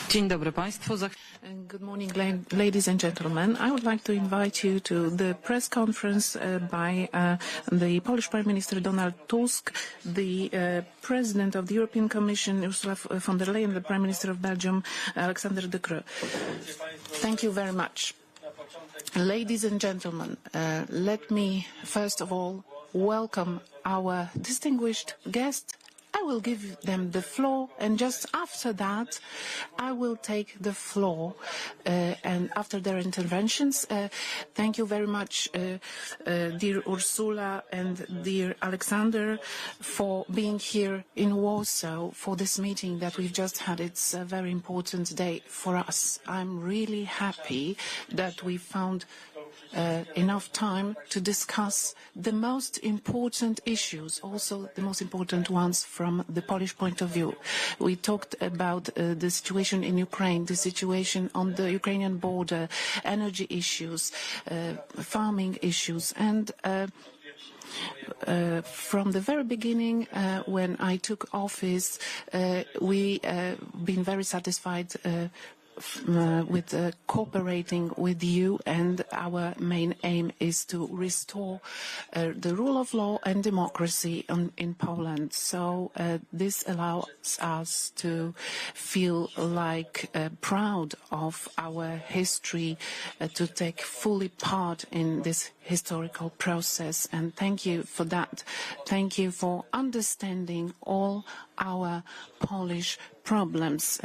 Dzień dobry Państwu. Good morning, ladies and gentlemen. I would like to invite you to the press conference by the Polish Prime Minister Donald Tusk, the President of the European Commission Ursula von der Leyen, the Prime Minister of Belgium Alexander de Croo. Thank you very much. Ladies and gentlemen, let me first of all welcome our distinguished guests. I will give them the floor, and just after that, I will take the floor. And after their interventions, thank you very much, dear Ursula and dear Alexander, for being here in Warsaw for this meeting that we've just had. It's a very important day for us. I'm really happy that we found enough time to discuss the most important issues, also the most important ones from the Polish point of view. We talked about the situation in Ukraine, the situation on the Ukrainian border, energy issues, farming issues, and from the very beginning, when I took office, we been very satisfied with cooperating with you, and our main aim is to restore the rule of law and democracy in Poland. So this allows us to feel like proud of our history, to take fully part in this historical process, and thank you for that. Thank you for understanding all our Polish problems.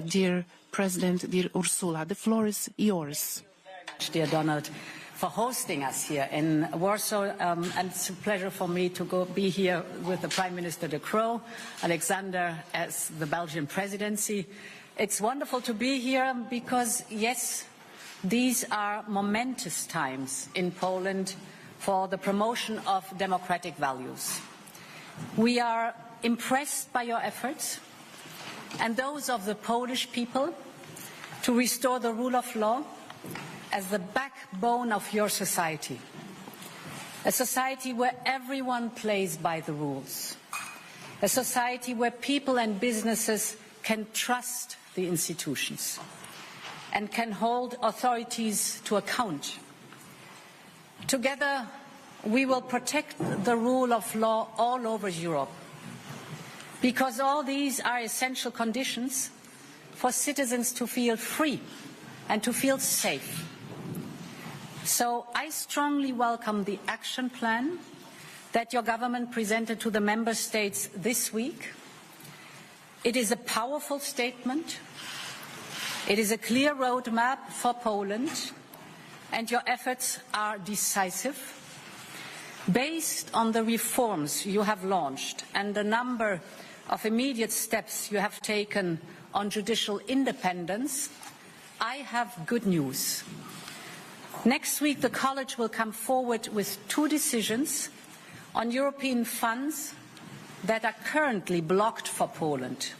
Dear President, dear Ursula, the floor is yours. Dear Donald, for hosting us here in Warsaw, and it's a pleasure for me to be here with the Prime Minister de Croo, Alexander as the Belgian presidency. It's wonderful to be here because, yes, these are momentous times in Poland for the promotion of democratic values. We are impressed by your efforts and those of the Polish people to restore the rule of law as the backbone of your society. A society where everyone plays by the rules. A society where people and businesses can trust the institutions and can hold authorities to account. Together, we will protect the rule of law all over Europe, because all these are essential conditions for citizens to feel free and to feel safe. So I strongly welcome the action plan that your government presented to the member states this week. It is a powerful statement. It is a clear roadmap for Poland, and your efforts are decisive. Based on the reforms you have launched and the number of immediate steps you have taken on judicial independence, I have good news. Next week, the College will come forward with 2 decisions on European funds that are currently blocked for Poland.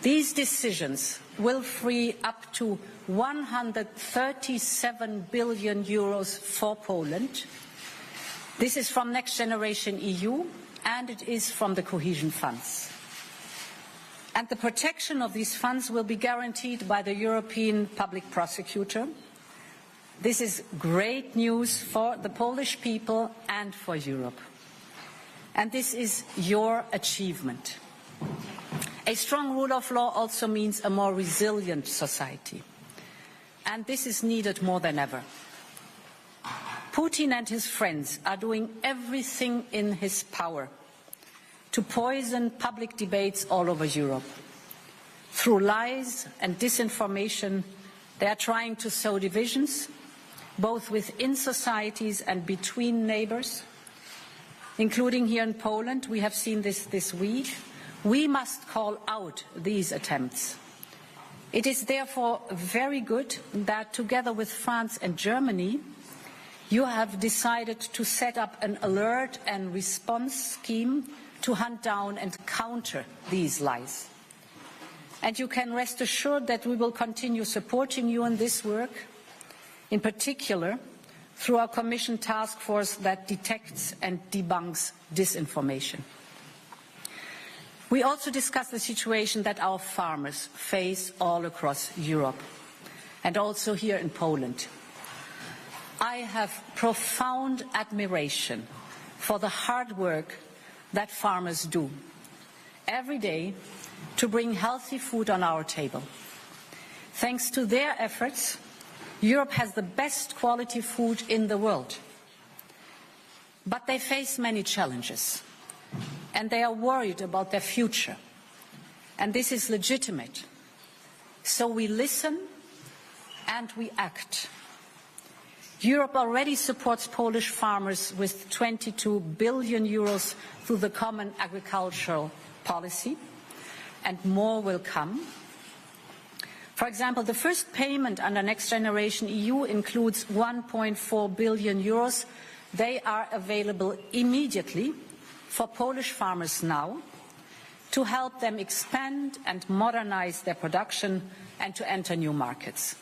These decisions will free up to 137 billion euros for Poland. This is from Next Generation EU, and it is from the cohesion funds. And the protection of these funds will be guaranteed by the European Public Prosecutor. This is great news for the Polish people and for Europe. And this is your achievement. A strong rule of law also means a more resilient society. And this is needed more than ever. Putin and his friends are doing everything in his power to poison public debates all over Europe. Through lies and disinformation, they are trying to sow divisions, both within societies and between neighbors, including here in Poland. We have seen this week. We must call out these attempts. It is therefore very good that, together with France and Germany, you have decided to set up an alert and response scheme to hunt down and counter these lies. And you can rest assured that we will continue supporting you in this work, in particular through our Commission task force that detects and debunks disinformation. We also discussed the situation that our farmers face all across Europe and also here in Poland. I have profound admiration for the hard work that farmers do every day to bring healthy food on our table. Thanks to their efforts, Europe has the best quality food in the world. But they face many challenges, and they are worried about their future. And this is legitimate. So we listen and we act. Europe already supports Polish farmers with 22 billion euros through the common agricultural policy, and more will come. For example, the first payment under Next Generation EU includes 1.4 billion euros. They are available immediately for Polish farmers now to help them expand and modernize their production and to enter new markets.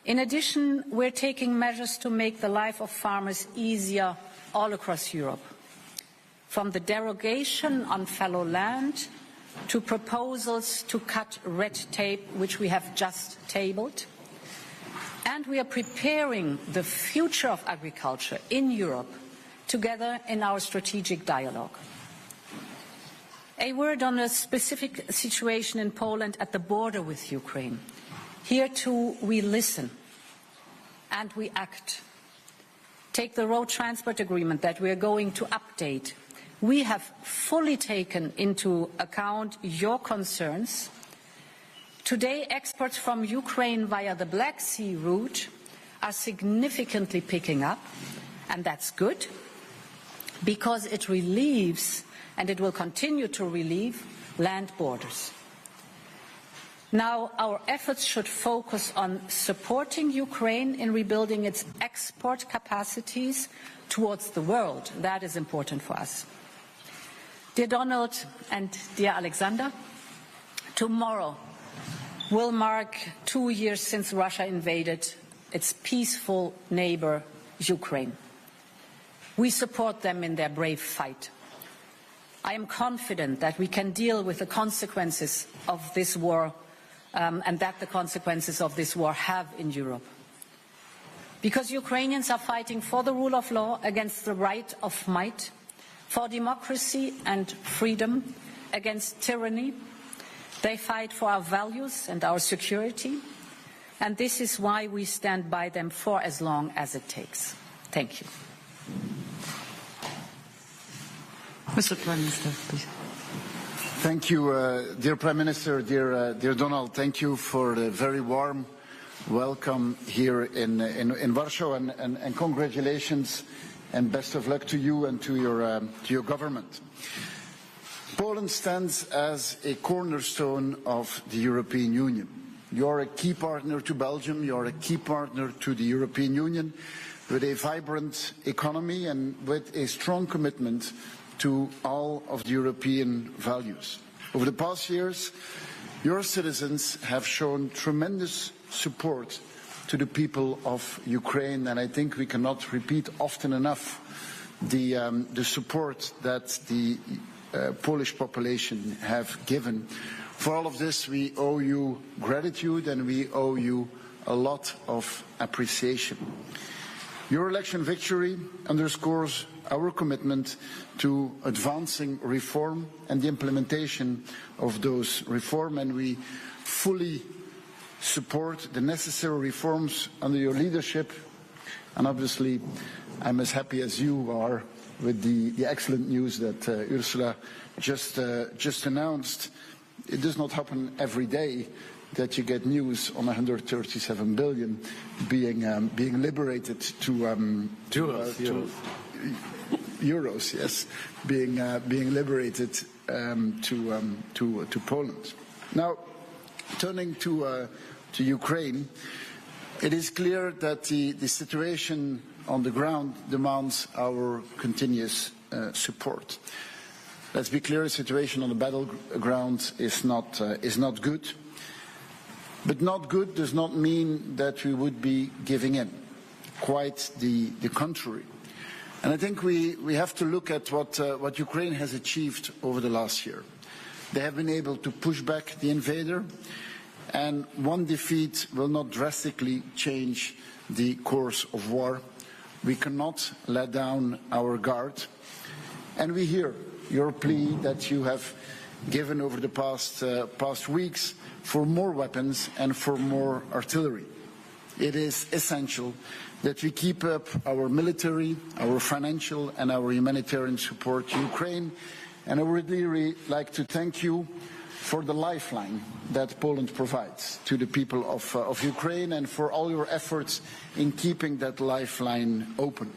In addition, we're taking measures to make the life of farmers easier all across Europe, from the derogation on fallow land to proposals to cut red tape, which we have just tabled. And we are preparing the future of agriculture in Europe together in our strategic dialogue. A word on a specific situation in Poland at the border with Ukraine. Here too we listen and we act. Take the road transport agreement that we are going to update. We have fully taken into account your concerns. Today, exports from Ukraine via the Black Sea route are significantly picking up, and that's good, because it relieves, and it will continue to relieve, land borders. Now, our efforts should focus on supporting Ukraine in rebuilding its export capacities towards the world. That is important for us. Dear Donald and dear Alexander, tomorrow will mark 2 years since Russia invaded its peaceful neighbor, Ukraine. We support them in their brave fight. I am confident that we can deal with the consequences of this war and that the consequences of this war have in Europe. Because Ukrainians are fighting for the rule of law against the right of might, for democracy and freedom against tyranny. They fight for our values and our security, and this is why we stand by them for as long as it takes. Thank you. Mr. Prime Minister, please. Thank you, dear Prime Minister, dear Donald. Thank you for the very warm welcome here in Warsaw, and congratulations and best of luck to you and to your government. Poland stands as a cornerstone of the European Union. You are a key partner to Belgium. You are a key partner to the European Union, with a vibrant economy and with a strong commitment to all of the European values. Over the past years, your citizens have shown tremendous support to the people of Ukraine, and I think we cannot repeat often enough the support that the Polish population have given. For all of this, we owe you gratitude and we owe you a lot of appreciation. Your election victory underscores our commitment to advancing reform and the implementation of those reforms, and we fully support the necessary reforms under your leadership. And obviously, I'm as happy as you are with the excellent news that Ursula just announced. It does not happen every day that you get news on 137 billion being liberated to euros, yes, being liberated to Poland. Now, turning to Ukraine, it is clear that the situation on the ground demands our continuous support. Let's be clear: the situation on the battleground is not good. But not good does not mean that we would be giving in. Quite the contrary. And I think we have to look at what Ukraine has achieved over the last year. They have been able to push back the invader, and one defeat will not drastically change the course of war. We cannot let down our guard. And we hear your plea that you have given over the past weeks for more weapons and for more artillery. It is essential that we keep up our military, our financial and our humanitarian support to Ukraine. And I would really like to thank you for the lifeline that Poland provides to the people of Ukraine, and for all your efforts in keeping that lifeline open.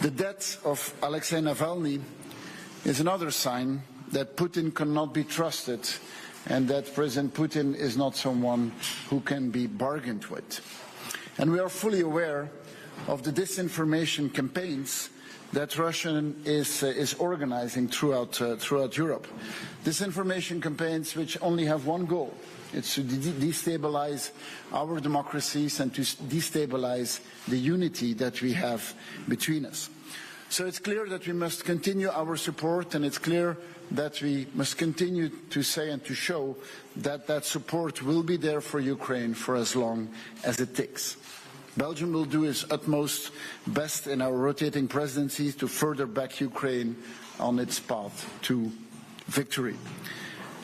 The death of Alexei Navalny is another sign that Putin cannot be trusted, and that President Putin is not someone who can be bargained with. And we are fully aware of the disinformation campaigns that Russia is organizing throughout Europe. Disinformation campaigns which only have one goal. It's to destabilize our democracies and to destabilize the unity that we have between us. So it's clear that we must continue our support, and it's clear that we must continue to say and to show that that support will be there for Ukraine for as long as it takes. Belgium will do its utmost best in our rotating presidency to further back Ukraine on its path to victory.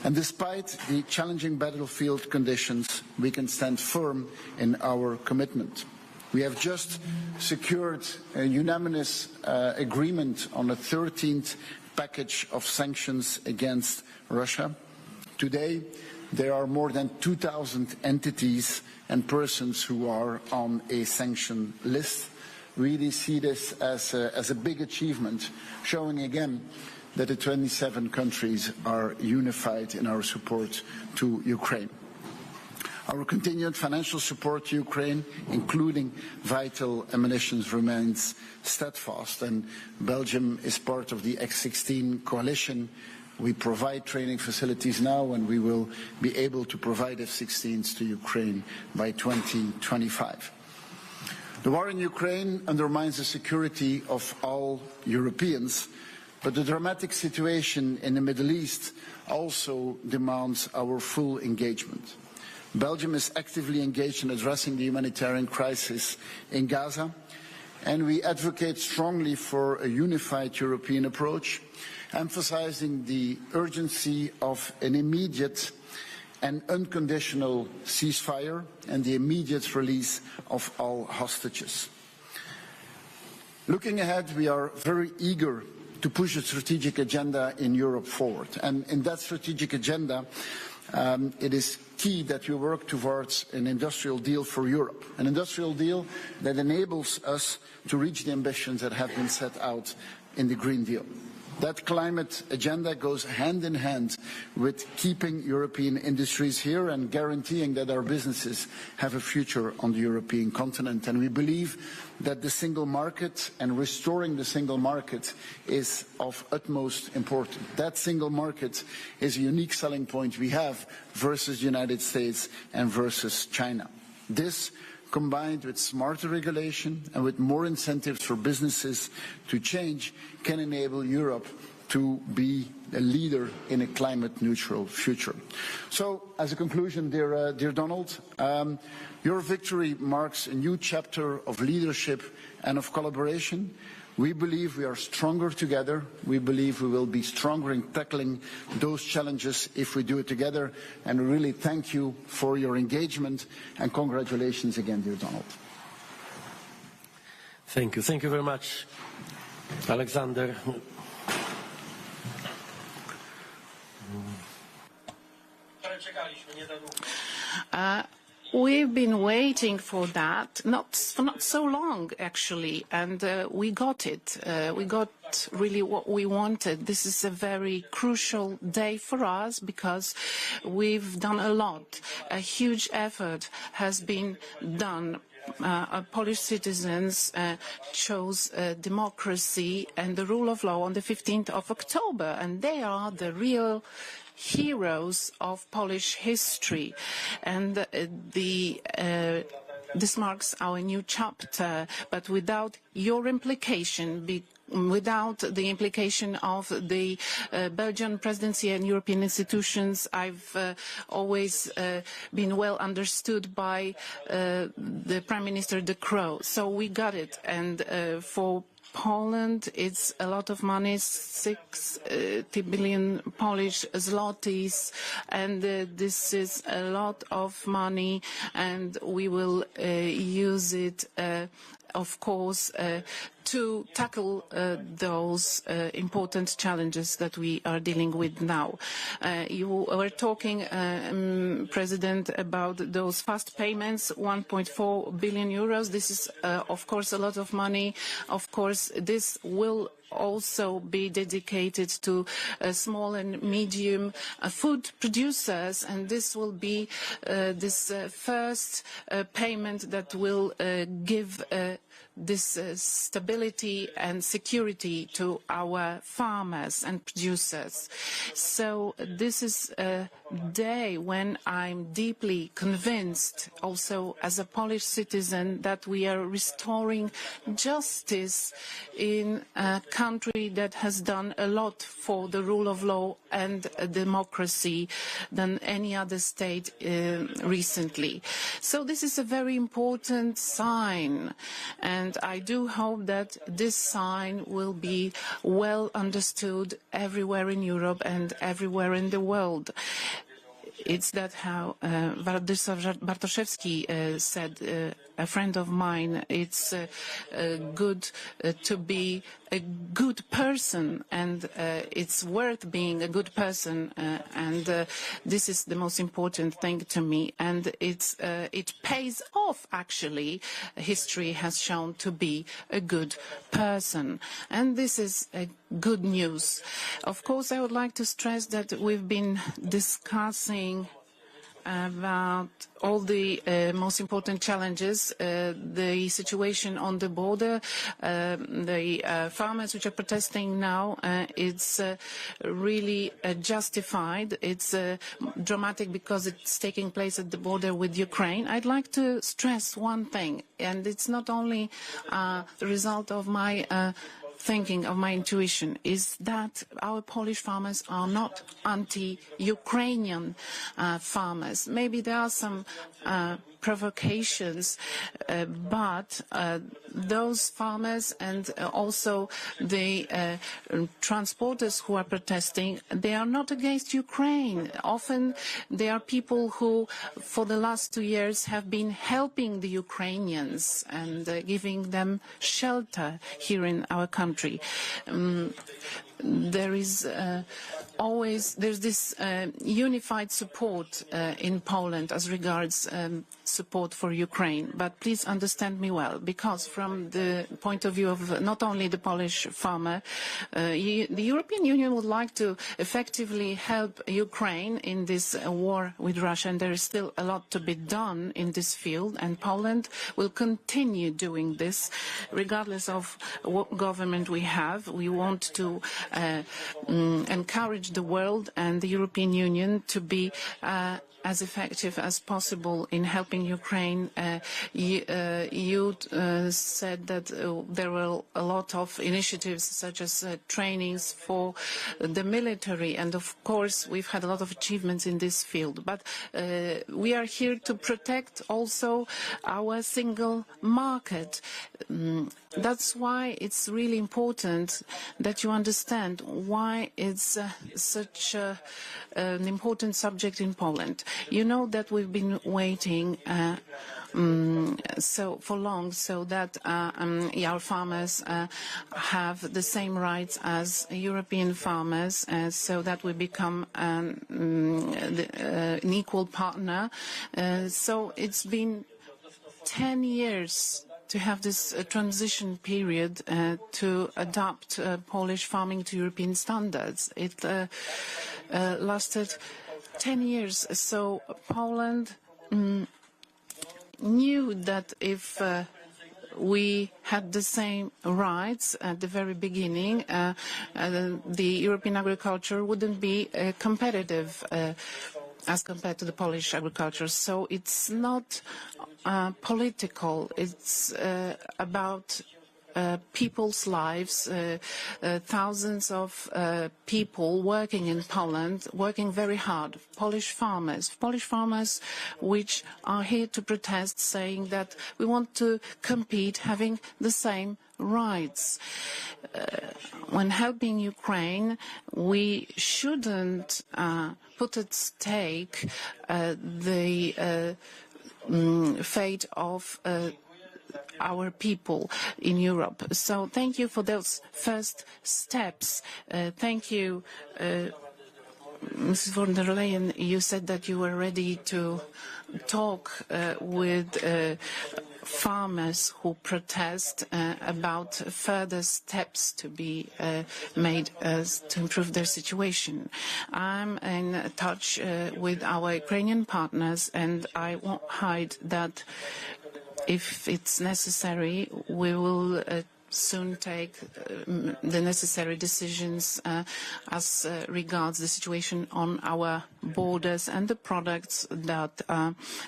And despite the challenging battlefield conditions, we can stand firm in our commitment. We have just secured a unanimous agreement on a 13th package of sanctions against Russia. Today, there are more than 2,000 entities and persons who are on a sanction list. We really see this as a big achievement, showing again that the 27 countries are unified in our support to Ukraine. Our continued financial support to Ukraine, including vital ammunition, remains steadfast, and Belgium is part of the X-16 coalition. We provide training facilities now, and we will be able to provide F-16s to Ukraine by 2025. The war in Ukraine undermines the security of all Europeans, but the dramatic situation in the Middle East also demands our full engagement. Belgium is actively engaged in addressing the humanitarian crisis in Gaza, and we advocate strongly for a unified European approach, emphasizing the urgency of an immediate and unconditional ceasefire and the immediate release of all hostages. Looking ahead, we are very eager to push a strategic agenda in Europe forward, and in that strategic agenda it is key that we work towards an industrial deal for Europe, an industrial deal that enables us to reach the ambitions that have been set out in the Green Deal. That climate agenda goes hand in hand with keeping European industries here and guaranteeing that our businesses have a future on the European continent. And we believe that the single market and restoring the single market is of utmost importance. That single market is a unique selling point we have versus the United States and versus China. This, combined with smarter regulation and with more incentives for businesses to change, can enable Europe to be a leader in a climate-neutral future. So, as a conclusion, dear Donald, your victory marks a new chapter of leadership and of collaboration. We believe we are stronger together. We believe we will be stronger in tackling those challenges if we do it together. And we really thank you for your engagement, and congratulations again, dear Donald. Thank you. Thank you very much, Alexander. We've been waiting for that, not so long actually, and we got it. We got really what we wanted. This is a very crucial day for us because we've done a lot. A huge effort has been done. Polish citizens chose democracy and the rule of law on the 15th of October, and they are the real heroes of Polish history. And the this marks our new chapter, but without your implication, without the implication of the Belgian presidency and European institutions, I've always been well understood by the Prime Minister de Croo. So we got it, and for Poland, it's a lot of money, 60 billion Polish zlotys, and this is a lot of money, and we will use it, of course, to tackle those important challenges that we are dealing with now. You were talking, President, about those fast payments, 1.4 billion euros. This is, of course, a lot of money. Of course, this will also be dedicated to small and medium food producers, and this will be this first payment that will give this stability and security to our farmers and producers. So this is a day when I'm deeply convinced, also as a Polish citizen, that we are restoring justice in a country that has done a lot for the rule of law and democracy than any other state recently. So this is a very important sign, and I do hope that this sign will be well understood everywhere in Europe and everywhere in the world. It's that how Władysław Bartoszewski said, a friend of mine, it's good to be a good person, and it's worth being a good person, and this is the most important thing to me, and it pays off, actually. History has shown to be a good person, and this is good news. Of course, I would like to stress that we've been discussing about all the most important challenges, the situation on the border, the farmers which are protesting now, it's really justified. It's dramatic because it's taking place at the border with Ukraine. I'd like to stress one thing, and it's not only the result of my thinking, of my intuition, is that our Polish farmers are not anti-Ukrainian farmers. Maybe there are some provocations, but those farmers and also the transporters who are protesting, they are not against Ukraine. Often they are people who, for the last 2 years, have been helping the Ukrainians and giving them shelter here in our country. There is there's this unified support in Poland as regards support for Ukraine. But please understand me well, because from the point of view of not only the Polish farmer, the European Union would like to effectively help Ukraine in this war with Russia, and there is still a lot to be done in this field, and Poland will continue doing this regardless of what government we have. We want to encourage the world and the European Union to be as effective as possible in helping Ukraine. You said that there were a lot of initiatives such as trainings for the military, and of course we've had a lot of achievements in this field. But we are here to protect also our single market. That's why it's really important that you understand why it's such an important subject in Poland. You know that we've been waiting for long, so that our farmers have the same rights as European farmers, so that we become an equal partner. So it's been 10 years to have this transition period to adapt Polish farming to European standards. It lasted 10 years, so Poland knew that if we had the same rights at the very beginning, the European agriculture wouldn't be competitive. as compared to the Polish agriculture. So it's not political. It's about people's lives, thousands of people working in Poland, working very hard, Polish farmers which are here to protest, saying that we want to compete, having the same rights. When helping Ukraine, we shouldn't put at stake the fate of our people in Europe. So thank you for those first steps. Thank you, Mrs. von der Leyen. You said that you were ready to talk with farmers who protest about further steps to be made to improve their situation. I'm in touch with our Ukrainian partners, and I won't hide that if it's necessary, we will soon take the necessary decisions as regards the situation on our borders and the products that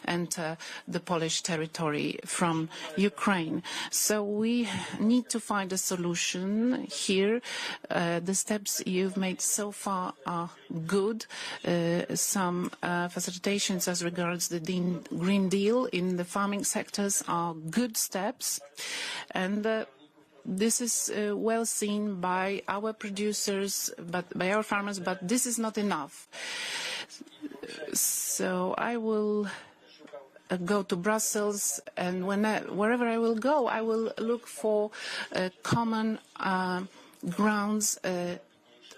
enter the Polish territory from Ukraine. So we need to find a solution here. The steps you've made so far are good. Some facilitations as regards the Green Deal in the farming sectors are good steps, and this is well seen by our producers, by our farmers, but this is not enough. So I will go to Brussels, and wherever I will go, I will look for common grounds.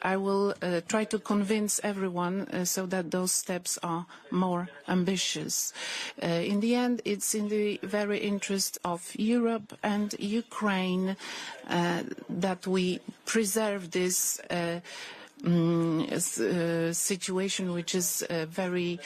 I will try to convince everyone so that those steps are more ambitious. In the end, it's in the very interest of Europe and Ukraine that we preserve this situation, which is very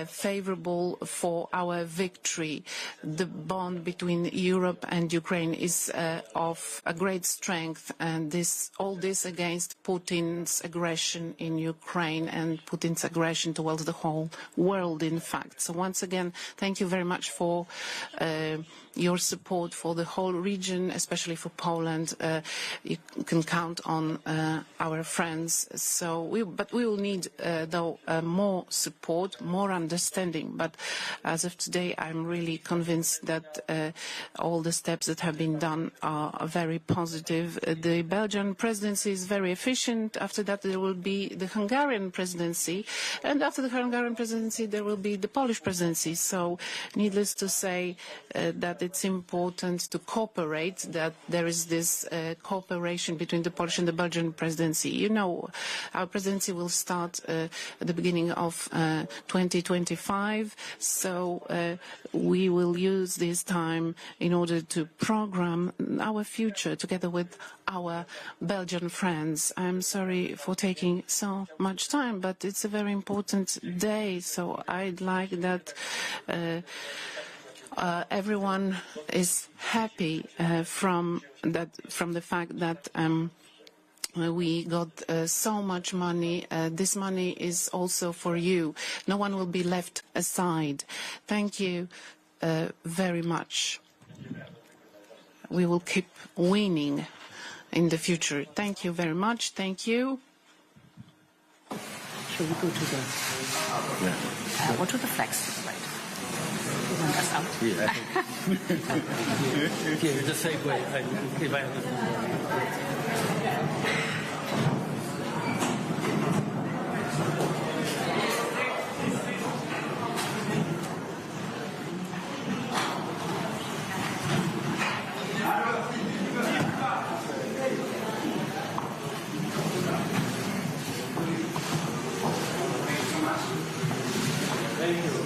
favorable for our victory. The bond between Europe and Ukraine is of a great strength, and all this against Putin's aggression in Ukraine and Putin's aggression towards the whole world, in fact. So once again, thank you very much for your support for the whole region, especially for Poland. You can count on our friends. But we will need, though, more support, more understanding. But as of today, I'm really convinced that all the steps that have been done are very positive. The Belgian presidency is very efficient. After that, there will be the Hungarian presidency. And after the Hungarian presidency, there will be the Polish presidency. So needless to say that it's important to cooperate, that there is this cooperation between the Polish and the Belgian presidency. You know, our presidency will start at the beginning of 2025, so we will use this time in order to program our future together with our Belgian friends. I'm sorry for taking so much time, but it's a very important day, so I'd like that everyone is happy from the fact that we got so much money. This money is also for you. No one will be left aside. Thank you very much. We will keep winning in the future. Thank you very much. Thank you. Shall we go to the or to the flags? Right. You want us out? Yeah. Yeah, the same way. If I understand. Thank you.